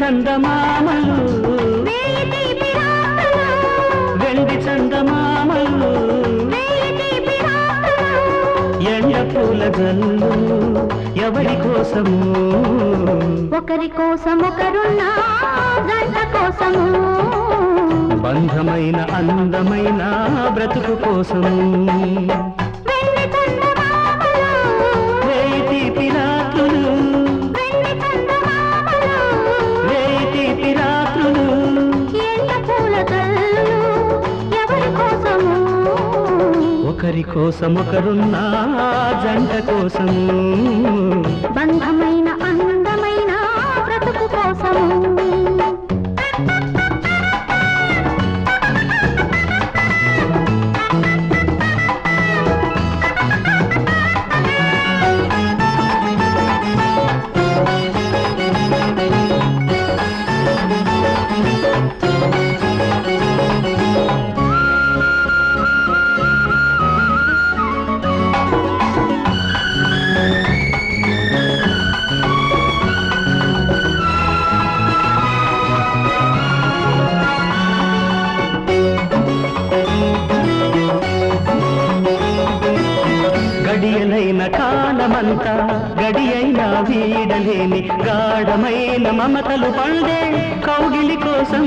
చందమామలు వెండి చందమామలు ఎండ పూల జల్లు ఎవరి కోసము ఒకరి కోసం ఒకరున్నా జంట కోసము బంధమైన అందమైన బ్రతుకు కోసము ఒకరి కోసం ఒకరున్నా జంట కోసము బంధమైన అందమైన బ్రతుకు కోసము గడియలైన కాలమంతా గడి అయినా వీడలేని గాఢమైన మమతలు పండే కౌగిలి కోసం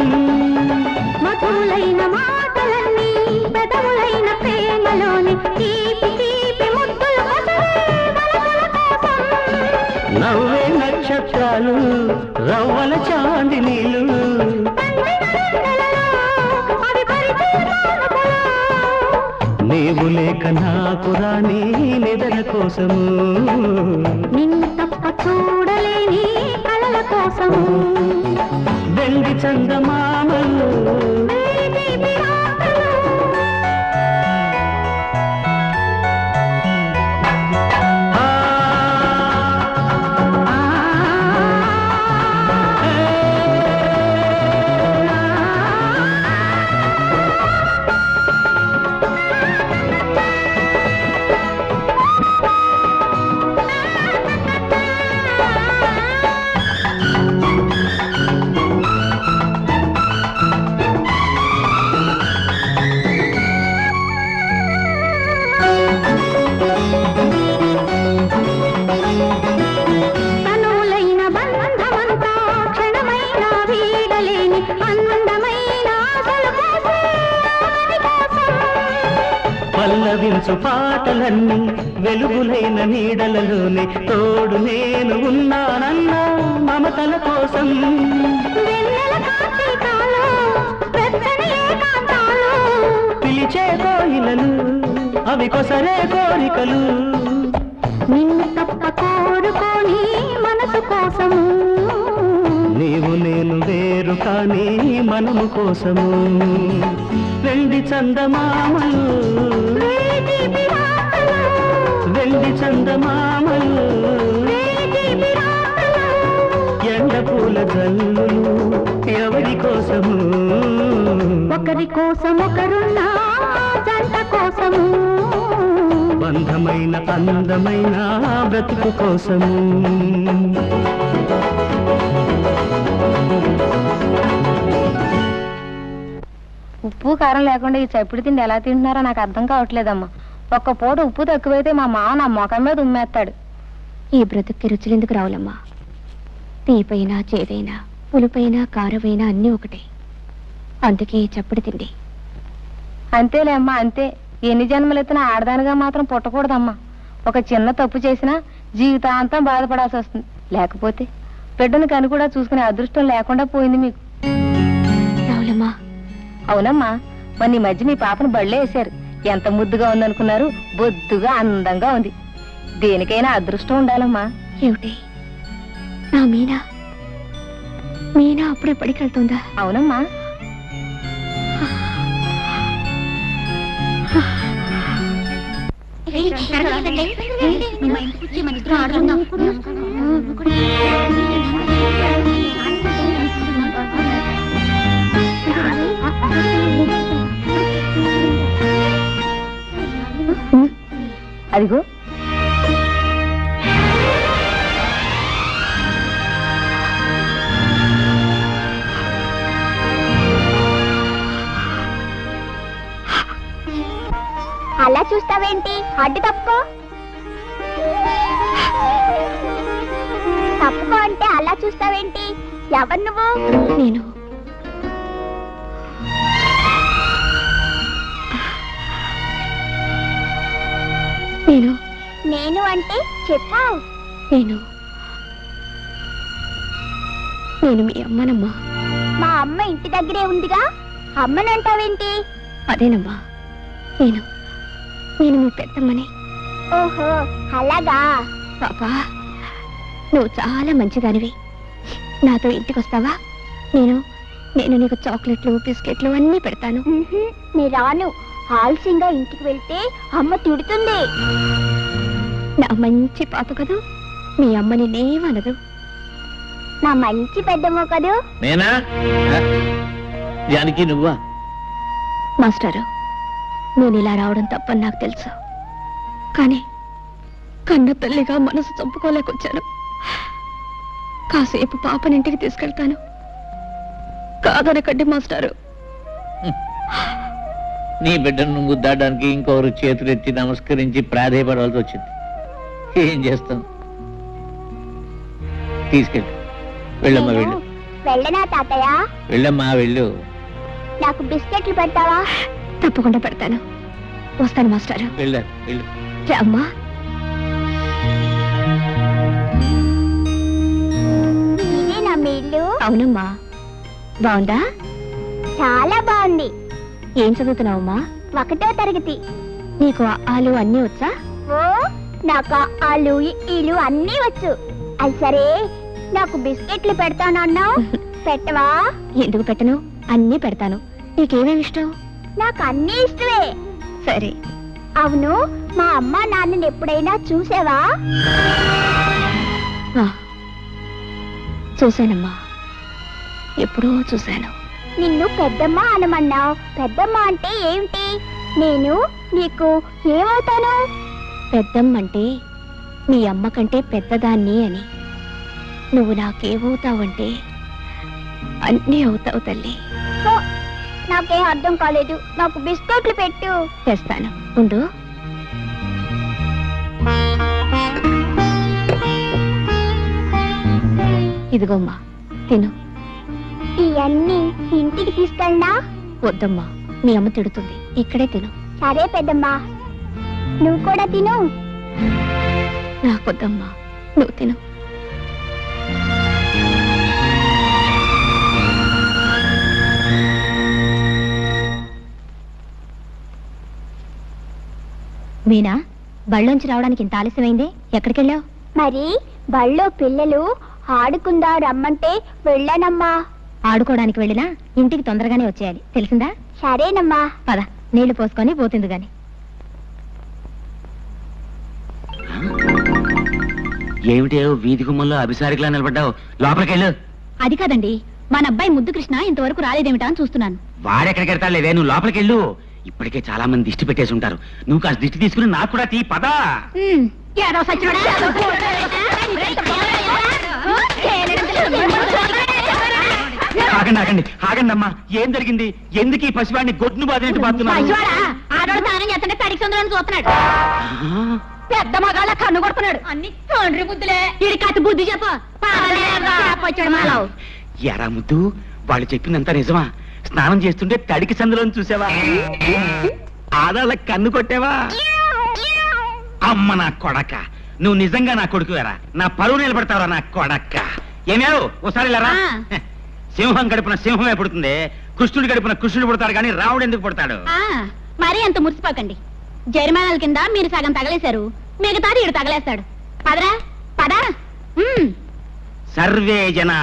మధులైన మాటలన్నీ పెదవులైన ప్రేమలోని తీపి తీపి ముద్దుల కోసం నవ్వే నక్షత్రాలు రవ్వల చాందినీలు నీవు లేక నాకు రాని నిద్ర కోసము నిన్ను తప్ప చూడలేని కళల కోసము వెండి చందమామలు పల్లవించు పాటలన్నీ వెలుగులైన నీడలలోనే తోడు నేను ఉన్నానన్నా మమతల కోసం పిలిచే కోయిలలు అవి కొసరే కోరికలు నిన్ను తప్ప కోరుకోని మనసు కోసము నీవు నేను వేరు కానీ మనము కోసము వెండి చందమామలు వెండి చందమామలు ఎండ పూల జల్లులు ఎవరి కోసము ఒకరి కోసం ఒకరున్నా జంట కోసము బంధమైన అందమైన బ్రతుకు కోసము ఉప్పు కారం లేకుండా ఈ చప్పుడు తిండి ఎలా తింటున్నారో నాకు అర్థం కావట్లేదమ్మా. ఒక్క పూట ఉప్పు తక్కువైతే మా మామ నా మొఖం మీద ఉమ్మేస్తాడు. ఈ బ్రతుక్కి రుచులెందుకు రావులమ్మా? తీపైనా చేదైనా పులుపైనా కారమైనా అన్నీ ఒకటే. అందుకే ఈ చప్పుడు తిండి. అంతేలే అమ్మా, అంతే. ఎన్ని జన్మలెత్తినా ఆడదానిగా మాత్రం పుట్టకూడదమ్మా. ఒక చిన్న తప్పు చేసినా జీవితాంతం బాధపడాల్సి వస్తుంది. లేకపోతే బిడ్డను కని కూడా చూసుకునే అదృష్టం లేకుండా పోయింది మీకు. రావులమ్మా. అవునమ్మా, మొన్న ఈ మధ్య మీ పాపను బళ్ళే వేశారు. ఎంత ముద్దుగా ఉందనుకున్నారు? బొద్దుగా అందంగా ఉంది. దేనికైనా అదృష్టం ఉండాలమ్మా. ఏమిటి నా మీనా? మీనా అప్పుడే పడికెళ్తుందా? అవునమ్మా. అదిగో చూస్తావేంటి? అడ్డు తప్పుకో. తప్పుకో అంటే అలా చూస్తావేంటి? ఎవరు నువ్వు? నేను నేను నేను అంటే చెప్పావు. నేను నేను మీ అమ్మనమ్మా. మా అమ్మ ఇంటి దగ్గరే ఉందిగా, అమ్మనంటావేంటి? అదేనమ్మా, నేను నేను మీ పెద్దమ్మని. ఓహో అలాగా. పాపా, నువ్వు చాలా మంచిదానివి. నాతో ఇంటికి వస్తావా? నేను నేను నీకు చాక్లెట్లు బిస్కెట్లు అన్నీ పెడతాను. నీ రాను. ఆలస్యంగా ఇంటికి వెళ్తే అమ్మ తిడుతుంది. నా మంచి పాప కదూ, మీ అమ్మని నేమనదు. నా మంచి పెద్దమ్మ కదూ. నేనా? జానకి నువ్వా? మాస్టారు, నేను ఇలా రావడం తప్పని నాకు తెలుసు. కానీ కన్న తల్లిగా మనసు చంపుకోలేకొచ్చాను. కాసేపు పాపనింటికి తీసుకెళ్తాను. కాదనకండి మాస్టారు. నీ బిడ్డను ముద్దాడడానికి ఇంకొకరు చేతులెత్తి నమస్కరించి ప్రాధేయపడవలసి వచ్చింది. ఏం చేస్తాం? తీసుకెళ్ళి వెళ్ళమ్మా, వెళ్ళు. వెళ్ళనా తాతయ్య? వెళ్ళమ్మా, వెళ్ళు. నాకు బిస్కెట్లు పెడతావా? తప్పకుండా పెడతాను. వస్తాను మాస్టారు. వెళ్ళారు, వెళ్ళు. అమ్మా, ఇదేనా మీ ఇల్లు? అవునమ్మా. బాగుందా? చాలా బాగుంది. ఏం చదువుతున్నావమ్మా? 1వ తరగతి. నీకు ఆలు అన్నీ వచ్చా? ఓ, నాకు ఆలు ఈలు అన్నీ వచ్చు. అది సరే, నాకు బిస్కెట్లు పెడతానన్నావు, పెట్టవా? ఎందుకు పెట్టను? అన్నీ పెడతాను. నీకేమేమి ఇష్టం? నాకు అన్నీ ఇష్టమే. సరే. అవును, మా అమ్మ నాన్నని ఎప్పుడైనా చూసావా? చూశానమ్మా, ఎప్పుడో చూశాను. నిన్ను పెద్దమ్మ అనమన్నావు. పెద్దమ్మ అంటే ఏమిటి? నేను నీకు ఏమవుతాను? పెద్దమ్మంటే మీ అమ్మ కంటే పెద్దదాన్ని అని. నువ్వు నాకేమవుతావంటే అన్నీ అవుతావు తల్లి. ఓ, నాకేం అర్థం కాలేదు. నాకు బిస్కెట్లు పెట్టు. తెస్తాను, ఉండు. ఇదిగోమ్మా, తిను. ఇవన్నీ ఇంటికి తీసుకెళ్ళనా? వద్దమ్మా, మీ అమ్మ తిడుతుంది. ఇక్కడే తిను. సరే పెద్దమ్మా, నువ్వు కూడా తిను. నాకొద్దమ్మా, నువ్వు తిను. మీనా, బళ్ళోంచి రావడానికి ఇంత ఆలస్యమైంది. ఎక్కడికెళ్ళావు? మరి బళ్ళో పిల్లలు ఆడుకుందా రమ్మంటే వెళ్ళానమ్మా. ఆడుకోవడానికి వెళ్ళినా ఇంటికి తొందరగానే వచ్చేయాలి, తెలిసిందా? సరేనమ్మా. పద, నీళ్లు పోసుకొని పోతుంది గాని. ఏమిటే వీధి గుమ్మంలో అభిసారికలా నిలబడ్డావు? లోపలికెళ్ళు. అది కాదండి, మన అబ్బాయి ముద్దు కృష్ణ ఇంతవరకు రాలేదేమిటా అని చూస్తున్నాను. వాడెక్కడికి వెళ్తాడులేవే, నువ్వు లోపలికెళ్ళు. ఇప్పటికే చాలా మంది దిష్టి పెట్టేసి ఉంటారు. నువ్వు కాస్త దిష్టి తీసుకుని నాకు కూడా తీ. పదా. ఆగండి ఆగండి ఆగండి అమ్మా, ఏం జరిగింది? ఎందుకు ఈ పసివాడిని గొడ్డును బాధినట్టు బాగుతున్నాడు? పెద్ద మగాళ్ళ కన్ను కొడుతున్నాడు. అన్ని తండ్రి బుద్ధులే. ఇది కత్తి బుద్ధి చెప్పు. ఎరా ముద్దు, వాళ్ళు చెప్పిందంతా నిజమా? స్నానం చేస్తుంటే తడికి సందులో చూసావా? ఆడాళ్ళ కన్ను కొట్టావా? అమ్మ నా కొడక, నువ్వు నిజంగా నా కొడుకువేరా? నా పరువు నిలబడతావరా నా కొడక్క? ఏమేవు ఒకసారి లేరా? సింహం గడుపున సింహమే పుడుతుంది, కృష్ణుడి గడుపున కృష్ణుడు పుడతాడు, కానీ రావుడు ఎందుకు పుడతాడు? మరీ అంత మురిసిపోకండి. జరిమానాల కింద మీరు సగం తగలేశారు, మిగతాది ఇడు తగలేస్తాడు. పదరా పదా. సర్వే జనా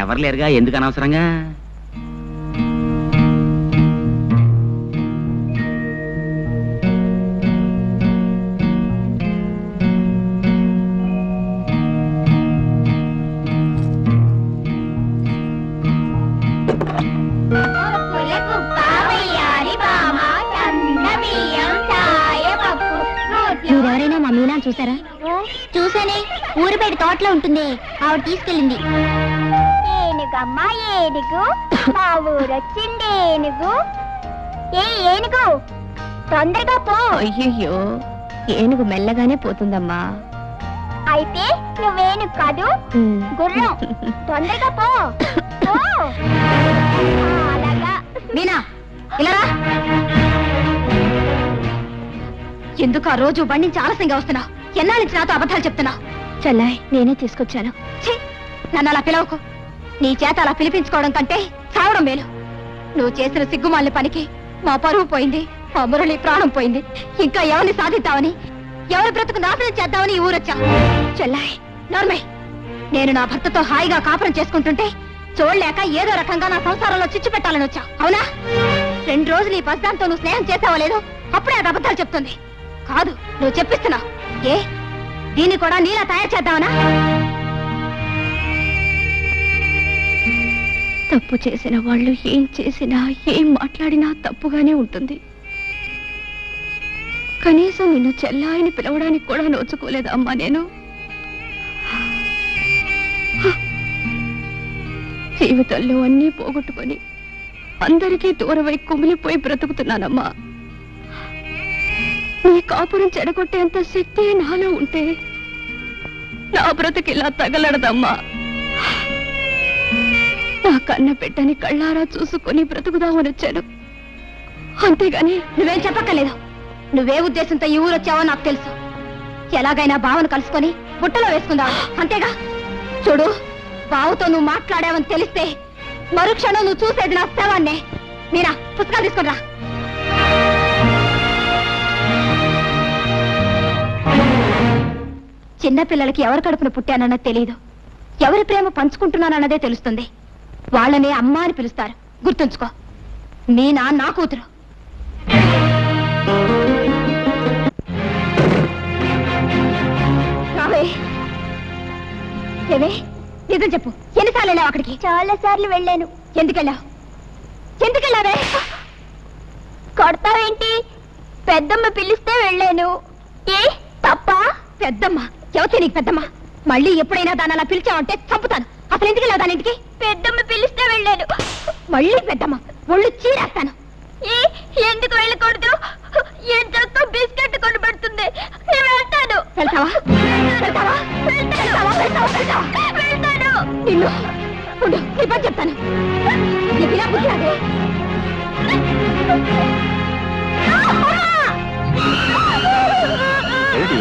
ఎవరు లేరుగా, ఎందుకు అనవసరంగా? మీరెవరైనా మా మీనా చూసారా? చూసానే, ఊరి బయట తోటలో ఉంటుంది, ఆవిడ తీసుకెళ్ళింది. ఏనుగమ్మా ఏనుగు, మా ఊరొచ్చింది ఏనుగు. ఏ ఏనుగు, తొందరగా పో. అయ్యయ్యో, ఏనుగు మెల్లగానే పోతుందమ్మా. అయితే నువ్వేను కాదు, గుర్రం. తొందరగా పో. పో. అలాగా. మీనా, ఇలా రా. ఎందుకు ఆ రోజు బండి నుంచి ఆలస్యంగా వస్తున్నావు? ఎన్నాళ్ళ నుంచి నాతో అబద్ధాలు చెప్తున్నావు? చెల్లాయ్, నేనే తీసుకొచ్చాను. నన్ను అలా పిలవకు. నీ చేత అలా పిలిపించుకోవడం కంటే చావడం మేలు. నువ్వు చేసిన సిగ్గుమాలిన పనికి మా పరువు పోయింది, మా మురళి ప్రాణం పోయింది. ఇంకా ఎవరిని సాధిద్దామని, ఎవరి బ్రతుకు నాశనం చేద్దామని ఈ ఊరొచ్చా. చెల్లాయ్, నార్మే, నేను నా భర్తతో హాయిగా కాపురం చేసుకుంటుంటే చూడలేక ఏదో రకంగా నా సంసారంలో చిచ్చు పెట్టాలని వచ్చా, అవునా? 2 రోజులు ఈ బస్దాంతో నువ్వు స్నేహం చేసావో లేదో అప్పుడే అది అబద్ధాలు చెప్తుంది. కాదు, నువ్వు చెప్పిస్తున్నావు. ఏ, దీన్ని కూడా నీలా తయారు చేద్దామనా? తప్పు చేసిన వాళ్ళు ఏం చేసినా, ఏం మాట్లాడినా తప్పుగానే ఉంటుంది. కనీసం నిన్ను చెల్లాయిని పిలవడానికి కూడా నోచుకోలేదమ్మా నేను. జీవితంలో అన్నీ పోగొట్టుకొని అందరికీ దూరమై కుమిలిపోయి బ్రతుకుతున్నానమ్మా. నీ కాపురం చెడగొట్టేంత శక్తి నాలో ఉంటే నా బ్రతుకిలా తగలడదమ్మా. నా కన్న బిడ్డని కళ్ళారా చూసుకొని బ్రతుకుదామని వచ్చాను, అంతేగాని నువ్వేం చెప్పక్కర్లేదు. నువ్వే ఉద్దేశంతో ఈ ఊరు వచ్చావో నాకు తెలుసు. ఎలాగైనా బావను కలుసుకొని బుట్టలో వేసుకుందావు, అంతేగా? చూడు, బావుతో నువ్వు మాట్లాడావని తెలిస్తే మరుక్షణం నువ్వు చూసేది నా శవాన్నే. మీరా, పుస్తకాలు తీసుకురా. చిన్నపిల్లలకి ఎవరి కడుపున పుట్టానన్నది తెలియదు, ఎవరి ప్రేమ పంచుకుంటున్నానన్నదే తెలుస్తుంది. వాళ్ళనే అమ్మ అని పిలుస్తారు, గుర్తుంచుకో. మీనా నా కూతురు. ఏవే, నిజం చెప్పు, ఎన్నిసార్లు వెళ్ళావు అక్కడికి? చాలా సార్లు వెళ్ళాను. ఎందుకెళ్ళావు? ఎందుకెళ్ళావే? కొడతావేంటి? పెద్దమ్మ పిలిస్తే వెళ్ళాను. ఏ తప్ప? పెద్దమ్మ ఎవతే నీకు పెద్దమ్మ? మళ్ళీ ఎప్పుడైనా దాన్ని అలా పిలిచావంటే చంపుతాను. అసలు ఎందుకు వెళ్ళావు దాని ఇంటికి? పెద్దమ్మ పిలిస్తే వెళ్ళాను. మళ్ళీ పెద్దమ్మ, ఒళ్ళు చీరేస్తాను. ఏ, ఎందుకు వెళ్ళకూడదు? ఎంతో బిస్కెట్ కొనబడుతుంది. నేను వెళ్తాను. వెళ్తావా? వెళ్తావా? వెళ్తాను. నిన్ను ఉండు, నీ పని చెప్తాను. నీకు ఇలా బుద్ధి రాదే?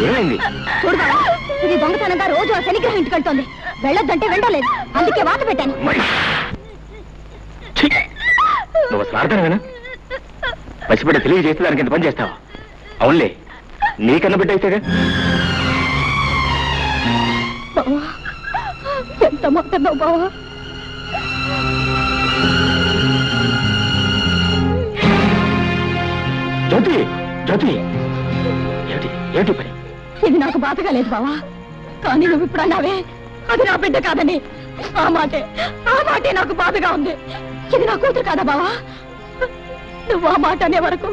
ఏమైంది? చూడదా, ఇది దొంగతనంగా రోజు ఆ శనిగ్రహం ఇంటికి వెళ్తోంది. వెళ్ళొద్దంటే వెళ్ళలేదు, అందుకే వాత పెట్టాను. నువ్వు అసలు ఆడతానేనా? పసిబిడ్డ తెలియజేస్తే దానికి ఎంత పని చేస్తావా? అవునులే, నీకన్నా బిడ్డ అయితేగా. బావా, ఎంత మాట్లాడినావు బావా? జ్యోతి, జ్యోతి, ఏమిటి ఏమిటి పని? ఇది నాకు బాధగా లేదు బావా, కానీ నువ్వు ఇప్పుడు అన్నావే అది నా బిడ్డ కాదని. ఆ మాటే నాకు బాధగా ఉంది. ఇది నా కూతురు కాదా బావా? నువ్వు ఆ మాట అనే వరకు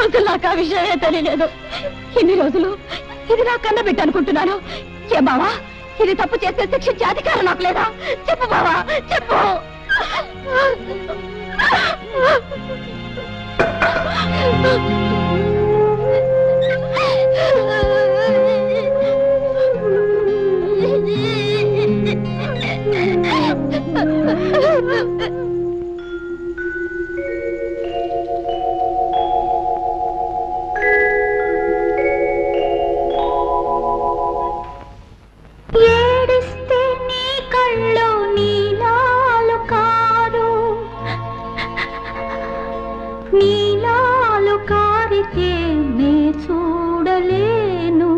అసలు నాకు ఆ విషయమే తెలియలేదు. ఇన్ని రోజులు ఇది నా కన్న బిడ్డ అనుకుంటున్నాను. ఏ బావా, ఇది తప్పు చేస్తే శిక్షించే అధికారం నాకు లేదా? చెప్పు బావా, చెప్పు. ఏడిస్తే నీ కళ్ళు నీలాలు కారు, నీలాలు కారితే నే చూడలేను.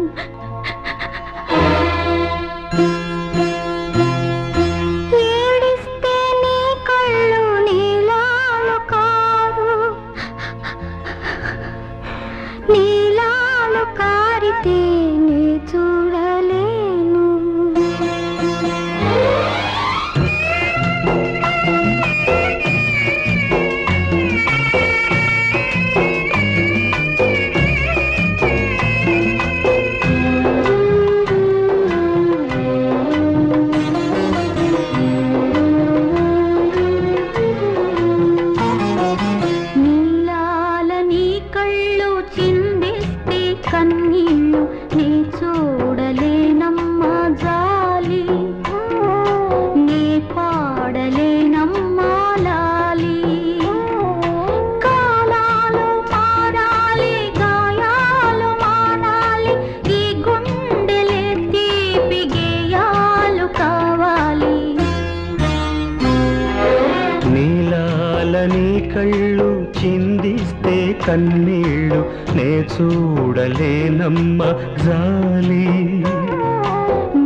కన్నీళ్ళు నే చూడలేనమ్మ జాలి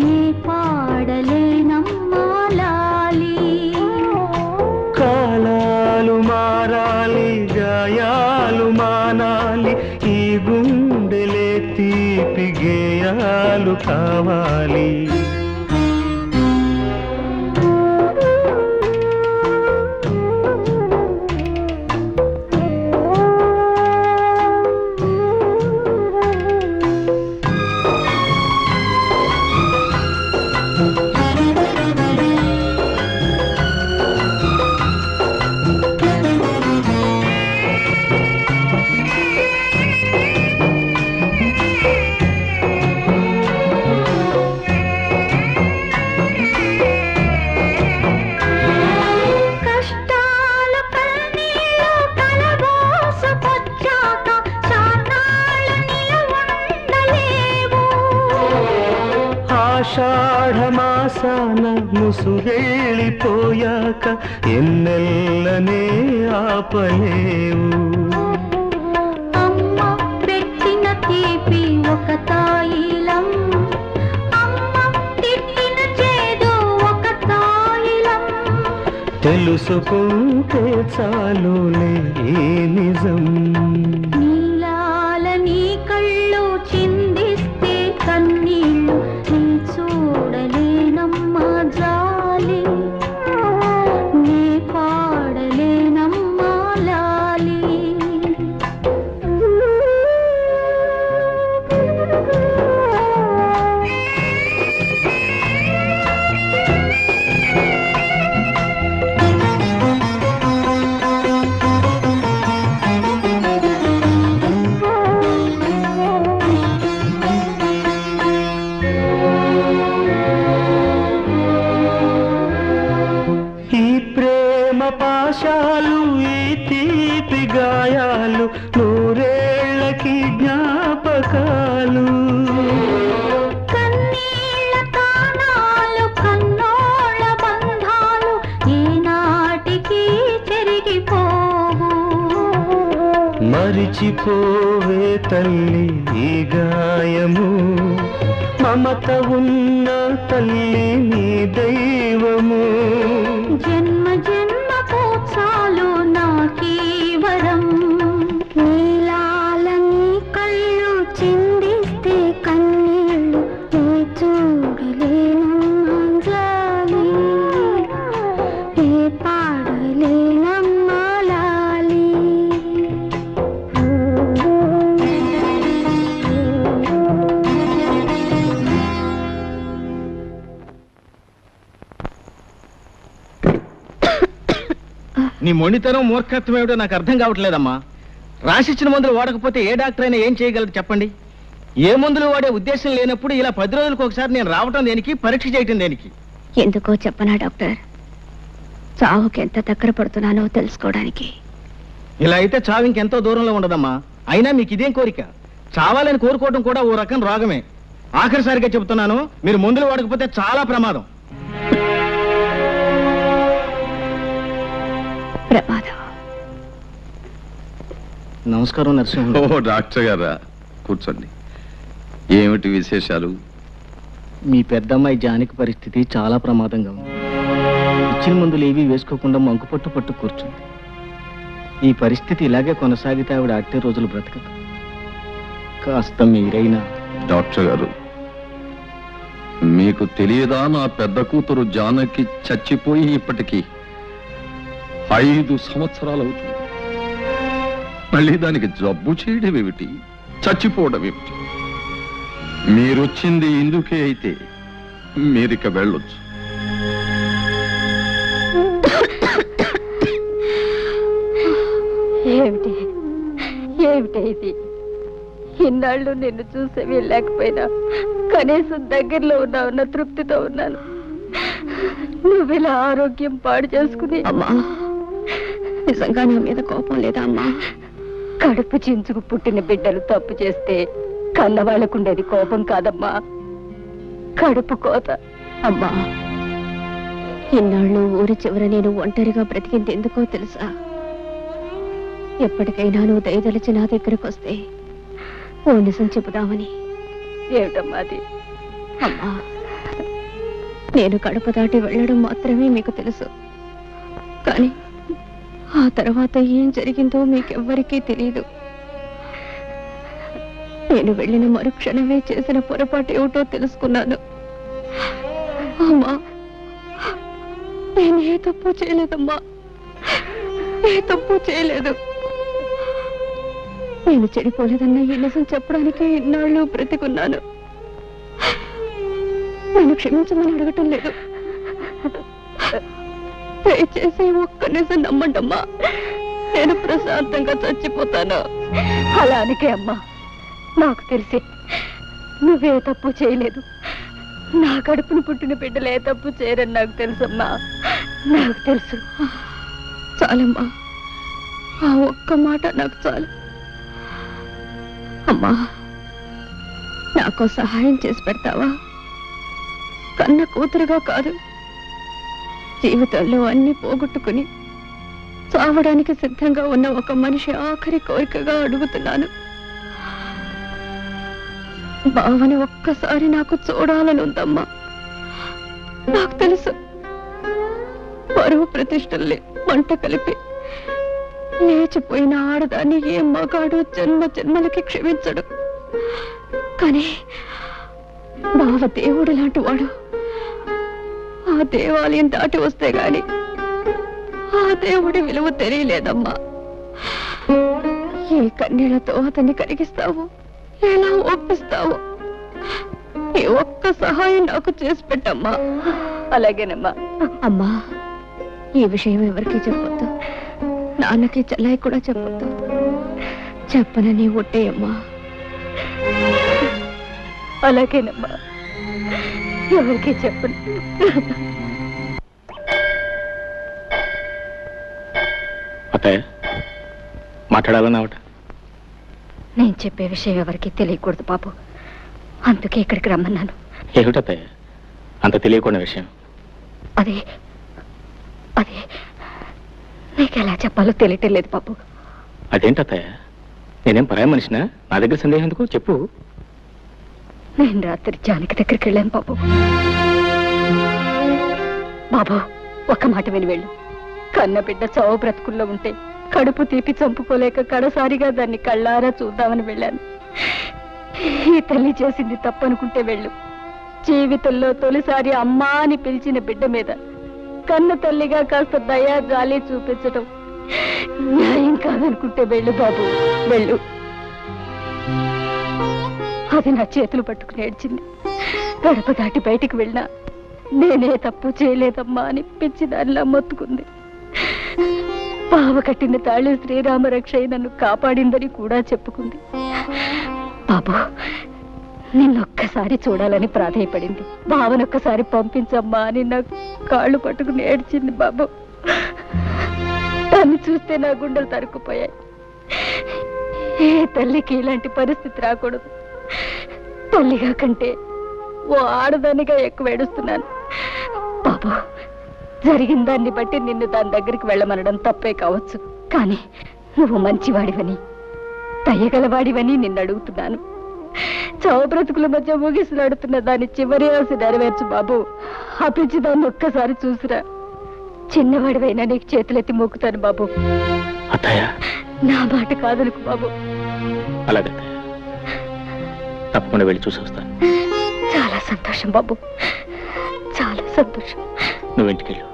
నీ పాడలేనమ్మా లాలి కాలాలు మారాలి గాయాలు మానాలి ఈ గుండెలే తీపి గేయాలు కావాలి ఆషాఢమాసాన ముసుగెళ్ళిపోయాక ఎన్నెల్లనే ఆపలేవు అమ్మ పెట్టిన తీపి ఒక తాయిలం అమ్మ తిట్టిన చేదు ఒక తాయిలం తెలుసుకుంటే చాలులే ఈ నిజం నీలాల నీ కళ్ళు చిందిస్తే కన్నీళ్ళు నీ చూడలేనమ్మా జాలి నీ పాడలేనమ్మా లాలి ఈ ప్రేమ పాశాలు ఈ తీపి గాయాలు నూరేళ్లకి జ్ఞాపకాలు కన్నీళ్ళ తానాలు కన్నోళ్ళ బంధాలు ఈనాటికి చెరిగిపోవు మరిచిపోవే తల్లి ఈ గాయము మమత ఉన్న తల్లి నీ దైవము జన్మ జన్మకు చాలు నాకీ వరం నీలాల నీ కళ్ళు చిందిస్తే కన్నీళ్ళు నీ చూడలేనమ్మా జాలి నీ పాడలేనమ్మా లాలి నీ మొండితనం మూర్ఖత్వం ఏమిటో నాకు అర్థం కావట్లేదమ్మా. రాసిచ్చిన మందులు వాడకపోతే ఏ డాక్టర్ అయినా ఏం చేయగలరు చెప్పండి. ఏ మందులు వాడే ఉద్దేశం లేనప్పుడు ఇలా 10 రోజులకు ఒకసారి నేను రావటం దేనికి, పరీక్ష చేయటం దేనికి? ఎందుకో చెప్పనా డాక్టర్, చావుకి ఎంత దగ్గర పడుతున్నానో తెలుసుకోవడానికి. ఇలా అయితే చావు ఇంకెంతో దూరంలో ఉండదమ్మా. అయినా మీకు ఇదేం కోరిక? చావాలని కోరుకోవడం కూడా ఓ రకం రోగమే. ఆఖరిసారిగా చెబుతున్నాను, మీరు మందులు వాడకపోతే చాలా ప్రమాదం. ప్రమాదం. నమస్కారం నరసింహ. ఓ డాక్టర్ గారా, కూర్చోండి. ఏమిటి విశేషాలు? మీ పెద్దమ్మాయి జానకి పరిస్థితి చాలా ప్రమాదంగా ఉంది. ఇచ్చిన మందులు ఏవీ వేసుకోకుండా మంకుపట్టు పట్టు కూర్చుంది. ఈ పరిస్థితి ఇలాగే కొనసాగితే ఆవిడ అట్టే రోజులు బ్రతకదు. కాస్త మీరైనా. డాక్టర్ గారు, మీకు తెలియదా నా పెద్ద కూతురు జానకి చచ్చిపోయి ఇప్పటికీ 5 సంవత్సరాలు అవుతుంది. మళ్ళీ దానికి జబ్బు చేయడం ఏమిటి, చచ్చిపోవడం ఏమిటి? మీరొచ్చింది ఇందుకే అయితే మీరిక వెళ్ళొచ్చు. ఏమిటి ఏమిటి ఇది? ఇన్నాళ్ళు నిన్ను చూసే వెళ్ళలేకపోయినా కనీసం దగ్గరలో ఉన్నావన్న తృప్తితో ఉన్నాను. నువ్వు ఇలా ఆరోగ్యం పాడు చేసుకుని. అమ్మా, నిజంగా నా మీద కోపం లేదా అమ్మా? కడుపు చించుకు పుట్టిన బిడ్డలు తప్పు చేస్తే కన్నవాళ్ళకుండేది కోపం కాదమ్మా, కడుపు కోత. అమ్మా, ఇన్నాళ్ళు ఊరి చివర నేను ఒంటరిగా బ్రతికింది ఎందుకో తెలుసా? ఎప్పటికైనా నువ్వు దయదలిచి నా దగ్గరకు వస్తే ఓ నిజం చెబుదామని. ఏమిటమ్మా అది? అమ్మా, నేను గడప దాటి వెళ్ళడం మాత్రమే మీకు తెలుసు, కానీ ఆ తర్వాత ఏం జరిగిందో మీకెవ్వరికీ తెలియదు. నేను వెళ్ళిన మరుక్షణమే చేసిన పొరపాటు ఏమిటో తెలుసుకున్నాను. అమ్మా, నేను ఏ తప్పు చేయలేదమ్మా, ఏ తప్పు చేయలేదు. నేను చెడిపోలేదన్న ఈ నిజం చెప్పడానికి ఇన్నాళ్ళు బ్రతికున్నాను. నేను క్షమించమని అడగటం లేదు, దయచేసి ఒక్క నిజం నమ్మండమ్మా, నేను ప్రశాంతంగా చచ్చిపోతాను. అలా అనకే అమ్మా, నాకు తెలిసి నువ్వే తప్పు చేయలేదు. నా కడుపును పుట్టిన బిడ్డలు ఏ తప్పు చేయరని నాకు తెలుసమ్మా, నాకు తెలుసు. చాలమ్మా, ఆ ఒక్క మాట నాకు చాలు. అమ్మా, నాకు సహాయం చేసి పెడతావా? కన్న కూతురుగా కాదు, జీవితంలో అన్ని పోగొట్టుకుని చావడానికి సిద్ధంగా ఉన్న ఒక మనిషి ఆఖరి కోరికగా అడుగుతున్నాను. బావని ఒక్కసారి నాకు చూడాలని ఉందమ్మా. నాకు తెలుసు, పరువు ప్రతిష్టల్ని మంట కలిపి లేచిపోయిన ఆడదాన్ని ఏ మగాడు జన్మ జన్మలకి క్షమించడు. కానీ బావ దేవుడు లాంటి వాడు. ఆ దేవాలయం దాటి వస్తే గాని ఆ దేవుడి విలువ తెలియలేదమ్మా. ఏ కన్నీళ్లతో అతన్ని కరిగిస్తావు, ఎలా ఒప్పిస్తావు? ఈ ఒక్క సహాయం నాకు చేసి పెట్టమ్మా. అలాగేనమ్మా. అమ్మా, ఈ విషయం ఎవరికి చెప్పొద్దు, నాన్నకి చెల్లాయి కూడా చెప్పొద్దు. చెప్పనని ఒట్టేయమ్మా. అలాగేనమ్మా, ఎవరికి చెప్పను. అత్తయ్య మాట్లాడాలన్నావట? నేను చెప్పే విషయం ఎవరికి తెలియకూడదు బాబు, అందుకే ఇక్కడికి రమ్మన్నాను. ఏమిటత్తయ్య అంత తెలియకుండా విషయం? అదే అదే నీకు ఎలా చెప్పాలో తెలియటం లేదు బాబు. అదేంటత్తయ్య, నేనేం పరాయి మనిషినా? నా దగ్గర సందేహం ఎందుకు చెప్పు. నేను రాత్రి జానకి దగ్గరికి వెళ్ళాను బాబు. బాబు, ఒక్క మాట విని వెళ్ళు. కన్న బిడ్డ చావు బ్రతుకుల్లో ఉంటే కడుపు తీపి చంపుకోలేక కడసారిగా దాన్ని కళ్ళారా చూద్దామని వెళ్ళాను. ఈ తల్లి చేసింది తప్పనుకుంటే వెళ్ళు. జీవితంలో తొలిసారి అమ్మా అని పిలిచిన బిడ్డ మీద కన్న తల్లిగా కాస్త దయా జాలి చూపించటం న్యాయం కాదనుకుంటే వెళ్ళు బాబు, వెళ్ళు. అది నా చేతులు పట్టుకుని ఏడ్చింది. గడప దాటి బయటికి వెళ్ళినా నేనే తప్పు చేయలేదమ్మా అని పిచ్చి దానిలా మొత్తుకుంది. బావ కట్టిన తాళి శ్రీరామ రక్ష నన్ను కాపాడిందని కూడా చెప్పుకుంది. బాబు, నిన్నొక్కసారి చూడాలని ప్రాధేయపడింది. బావనొక్కసారి పంపించమ్మా అని నాకు కాళ్ళు పట్టుకుని ఏడ్చింది బాబు. దాన్ని చూస్తే నా గుండెలు తరుక్కుపోయాయి. ఏ తల్లికి ఇలాంటి పరిస్థితి రాకూడదు. తల్లిగా కంటే ఓ ఆడదానిగా ఎక్కువ ఏడుస్తున్నాను బాబు. జరిగిన దాన్ని బట్టి నిన్ను దాని దగ్గరికి వెళ్ళమనడం తప్పే కావచ్చు, కానీ నువ్వు మంచివాడివని దయగలవాడివని నిన్ను అడుగుతున్నాను. చావు బ్రతుకుల మధ్య ముగిసిలాడుతున్న దాని చివరి ఆశ నెరవేర్చు బాబు. ఆ పిచ్చి దాన్ని ఒక్కసారి చూసిరా. చిన్నవాడివైనా నీకు చేతులెత్తి మొక్కుతాను బాబు. నా మాట కాదనుకు బాబు. అలాగే తప్పకుండా వెళ్ళి చూసి వస్తాను. చాలా సంతోషం బాబు, చాలా సంతోషం. నువ్వు ఇంటికెళ్ళు.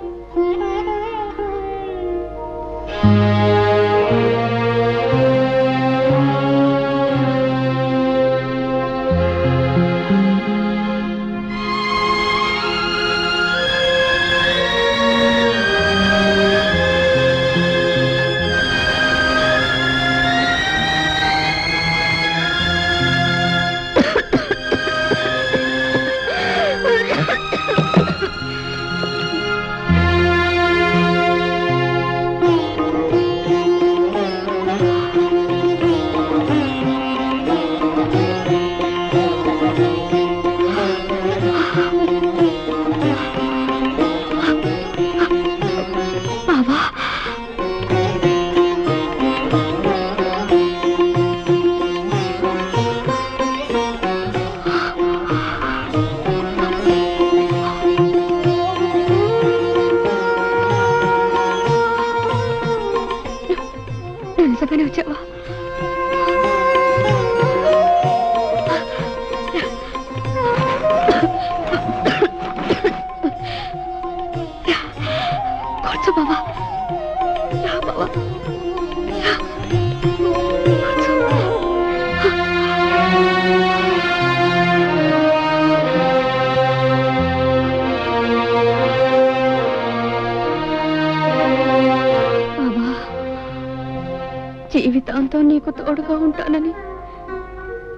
జీవితాంతం నీకు తోడుగా ఉంటానని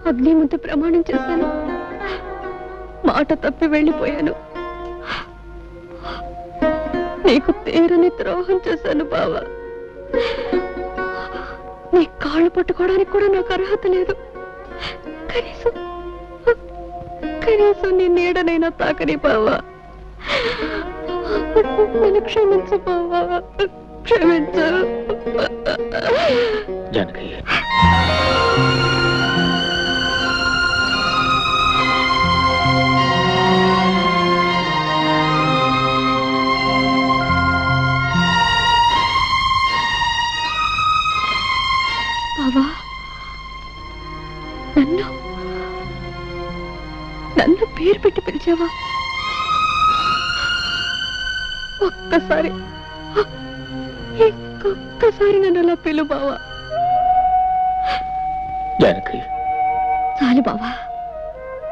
అగ్ని ముందు ప్రమాణం చేశాను. మాట తప్పి వెళ్ళిపోయాను. నీకు తీరని ద్రోహం చేశాను బావా. నీ కాళ్ళు పట్టుకోవడానికి కూడా నాకు అర్హత లేదు. కనీసం నీ నీడనైనా తాకని బావా. నన్ను క్షమించు బావా, క్షమించు. జానకి, బావా, నన్ను పేరు పెట్టి పిలిచావా? ఒక్కసారి నన్ను అలా పిలు బావా. జానకి, చాలు బావా,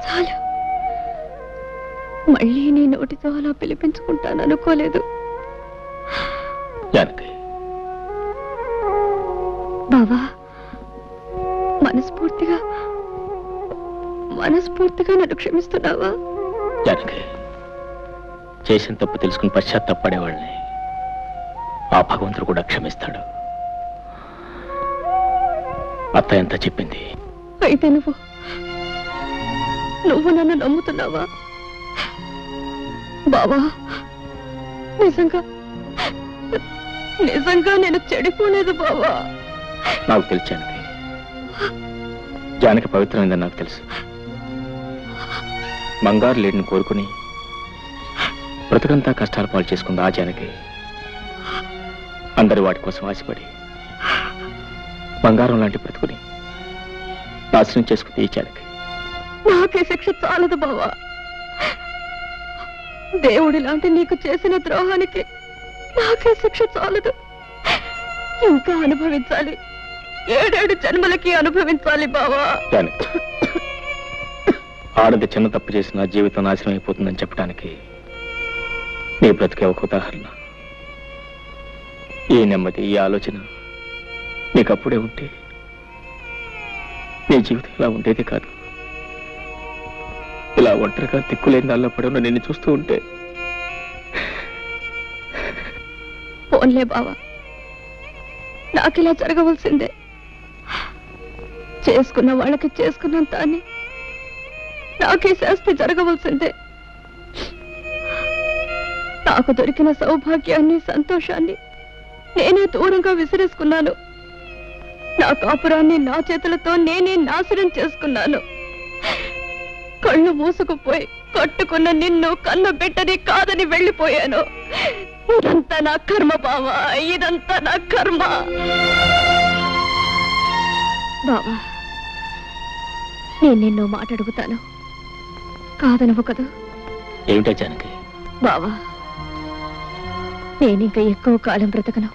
చాలు. మళ్ళీ నీ నోటితో అలా పిలిపించుకుంటాను అనుకోలేదు. జానకి, బావా, మనస్ఫూర్తిగా నన్ను క్షమిస్తున్నావా? జానకి, చేసిన తప్పు తెలుసుకుని పశ్చాత్తాపడేవాళ్ళని ఆ భగవంతుడు కూడా క్షమిస్తాడు. అత్త ఎంత చెప్పింది? అయితే నువ్వు నన్ను నమ్ముతున్నావా బావా? నిజంగా నేను చెడిపోలేదు బావా. నాకు తెలుసు జానకి, జానకి పవిత్రమైందని నాకు తెలుసు. బంగారు లేడిని కోరుకుని బ్రతుకంతా కష్టాలు పాలు చేసుకుంది ఆ జానకి. అందరి వాటి కోసం ఆశపడి బంగారం లాంటి బ్రతుకుని నాశనం చేసుకుంది ఈ జానకి. నాకే శిక్ష చాలదు బావా. దేవుడి లాంటి నీకు చేసిన ద్రోహానికి నాకే శిక్ష చాలదు. ఇంకా అనుభవించాలి, 7 జన్మలకి అనుభవించాలి బావా. జానకి, ఆడది చిన్న తప్పు చేసిన జీవితం నాశనం అయిపోతుందని చెప్పడానికి నీ బ్రతికే ఒక ఉదాహరణ. ఈ నెమ్మది, ఈ ఆలోచన నీకు అప్పుడే ఉంటే నీ జీవితం ఇలా ఉండేది కాదు. ఇలా ఒంటరిగా దిక్కులేని దానిలో పడి ఉన్న నిన్ను చూస్తూ ఉంటే. పోన్లే బావా, నాకిలా జరగవలసిందే. చేసుకున్న వాళ్ళకి చేసుకున్నంత అని నాకే శాస్తి జరగవలసిందే. నాకు దొరికిన సౌభాగ్యాన్ని, సంతోషాన్ని నేనే దూరంగా విసిరేసుకున్నాను. నా కాపురాన్ని నా చేతులతో నేనే నాశనం చేసుకున్నాను. కళ్ళు మూసుకుపోయి కట్టుకున్న నిన్ను కన్న బిడ్డని కాదని వెళ్ళిపోయాను. ఇదంతా నా కర్మ బావా, ఇదంతా నా కర్మ. బావా, నేను నిన్ను మాట అడుగుతాను, కాదనవు కదా? ఏమిటో జానకి? బావా, నేనింక ఎక్కువ కాలం బ్రతకను.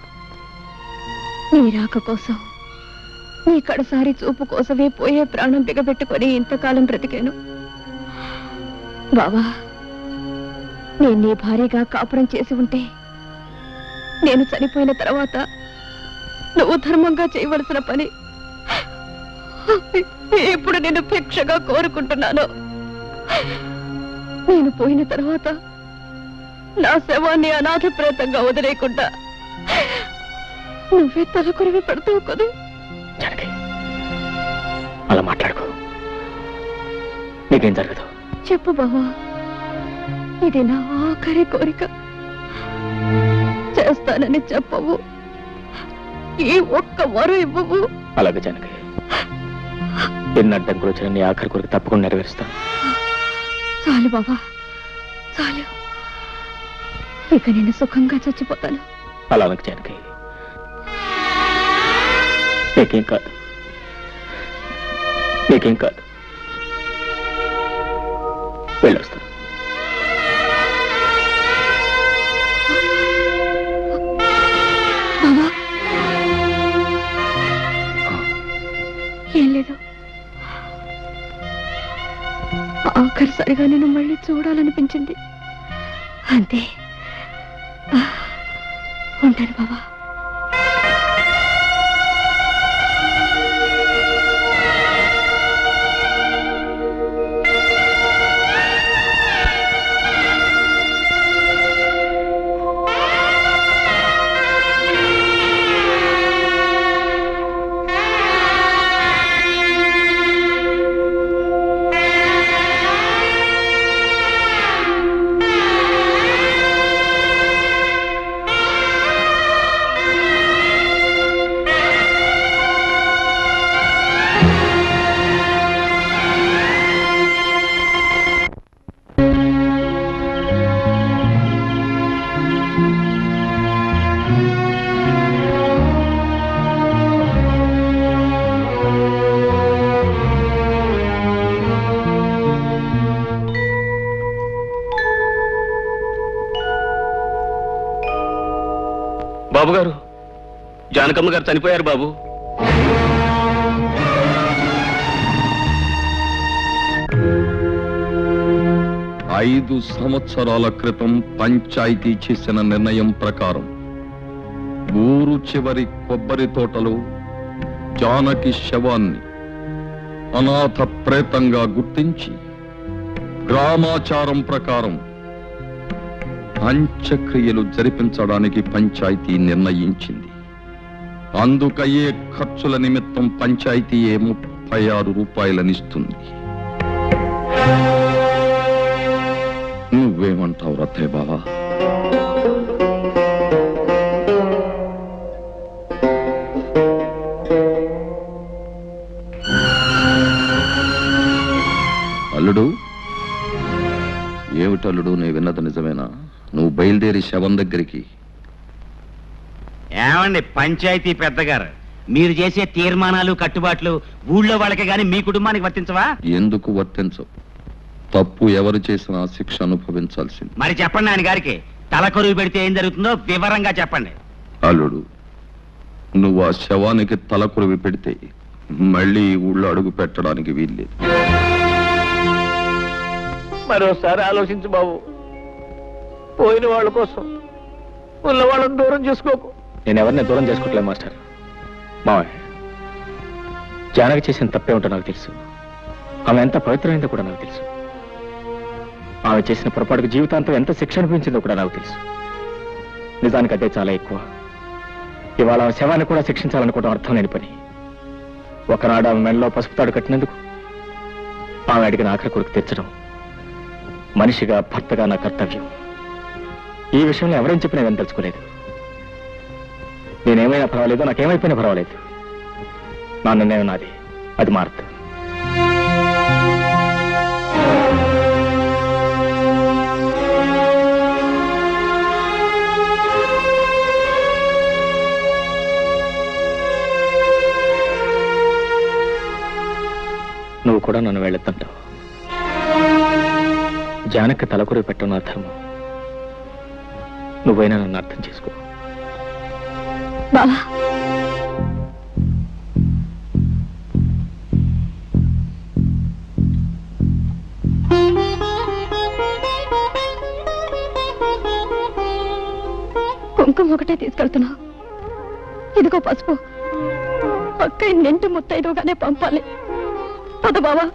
నీ రాక కోసం, నీ కడసారి చూపు కోసమే పోయే ప్రాణం బిగబెట్టుకొని ఇంతకాలం బ్రతికాను. బావా, నేను నీ భార్యగా కాపురం చేసి ఉంటే నేను చనిపోయిన తర్వాత నువ్వు ధర్మంగా చేయవలసిన పని ఇప్పుడు నేను భిక్షగా కోరుకుంటున్నాను. నేను పోయిన తర్వాత నా శవాన్ని అనాథ ప్రేతంగా వదిలేయకుండా నువ్వే తలకొరివి పెడతావు కదా? అలా మాట్లాడుకో, నీకేం జరగదు. చెప్పు బావా, ఇది నా ఆఖరి కోరిక. చేస్తానని చెప్పవు, ఈ ఒక్క వరం ఇవ్వవు. అలాగే జానకి, ఎన్ని అడ్డంకులు వచ్చిన నీ ఆఖరి కోరిక తప్పకుండా నెరవేరుస్తాను. చాలు బావా, చాలు. ఇక నేను సుఖంగా చచ్చిపోతాను. అలా అనకు జానకి, నీకేం కాదు, నీకేం కాదు. వెళ్ళొస్తాను. బావా, ఏం లేదు. ఆఖరిసారిగా నేను మళ్ళీ చూడాలనిపించింది, అంతే. ఉంటాను బావా. బాబు గారు, జానకమ్మ గారు చనిపోయారు బాబు. ఐదు సంవత్సరాల క్రితం పంచాయతీ చేసిన నిర్ణయం ప్రకారం ఊరు చివరి కొబ్బరి తోటలో జానకి శవాన్ని అనాథ ప్రేతంగా గుర్తించి గ్రామాచారం ప్రకారం అంత్యక్రియలు జరిపించడానికి పంచాయతీ నిర్ణయించింది. అందుకయ్యే ఖర్చుల నిమిత్తం పంచాయతీ 36 రూపాయలనిస్తుంది. నువ్వేమంటావు రత్తయ్య బావా? అల్లుడు, ఏమిటల్లుడు నీ విన్నది నిజమేనా? నువ్వు బయలుదేరి శవం దగ్గరికి. ఏమండి పంచాయతీ పెద్దగారు, మీరు చేసే తీర్మానాలు కట్టుబాట్లు ఊళ్ళో వాళ్ళకి గాని మీ కుటుంబానికి వర్తించవా? ఎందుకు వర్తించవు? తప్పు ఎవరు చేసినా శిక్ష అనుభవించాల్సింది. మరి చెప్పండి ఆయన గారికి, తలకొరువు పెడితే ఏం జరుగుతుందో వివరంగా చెప్పండి. అల్లుడు, నువ్వు ఆ శవానికి తలకొరివి పెడితే మళ్ళీ ఈ ఊళ్ళో అడుగు పెట్టడానికి వీల్లేదు. మరోసారి ఆలోచించు బాబు. పోయిన వాళ్ళ కోసం ఉన్న వాళ్ళని దూరం చేసుకోకు. నేను ఎవరిని దూరం చేసుకోవట్లేదు మాస్టర్. మావయ్య, జానకి చేసిన తప్పేమిటో నాకు తెలుసు. ఆమె ఎంత పవిత్రమైందో కూడా నాకు తెలుసు. ఆమె చేసిన పొరపాటుకు జీవితాంతం ఎంత శిక్ష అనిపించిందో కూడా నాకు తెలుసు. నిజానికి అదే చాలా ఎక్కువ. ఇవాళ ఆమె శవాన్ని కూడా శిక్షించాలనుకోవడం అర్థం లేని పని. ఒకనాడు ఆమె మెడలో పసుపు తాడు కట్టినందుకు ఆమె అడిగిన ఆఖరి కొడుకు తెచ్చడం మనిషిగా, భర్తగా నా కర్తవ్యం. ఈ విషయంలో ఎవరేం చెప్పినా నేను తెలుసుకోలేదు. నేనేమైనా పర్వాలేదు, నాకేమైపోయినా పర్వాలేదు. నా నిర్ణయం నాది, అది మారదు. నువ్వు కూడా నన్ను వెళ్ళొద్దంటావు. జానకి తలకొరి పెట్టడం నా ధర్మం. నువ్వైనా నన్ను అర్థం చేసుకో. బావా, కుంకుమ ఒకటే తీసుకెళ్తున్నావు. ఇదిగో పసుపు. అక్కయ్య నింటి ముత్తైదుగానే పంపాలి. పద బావా.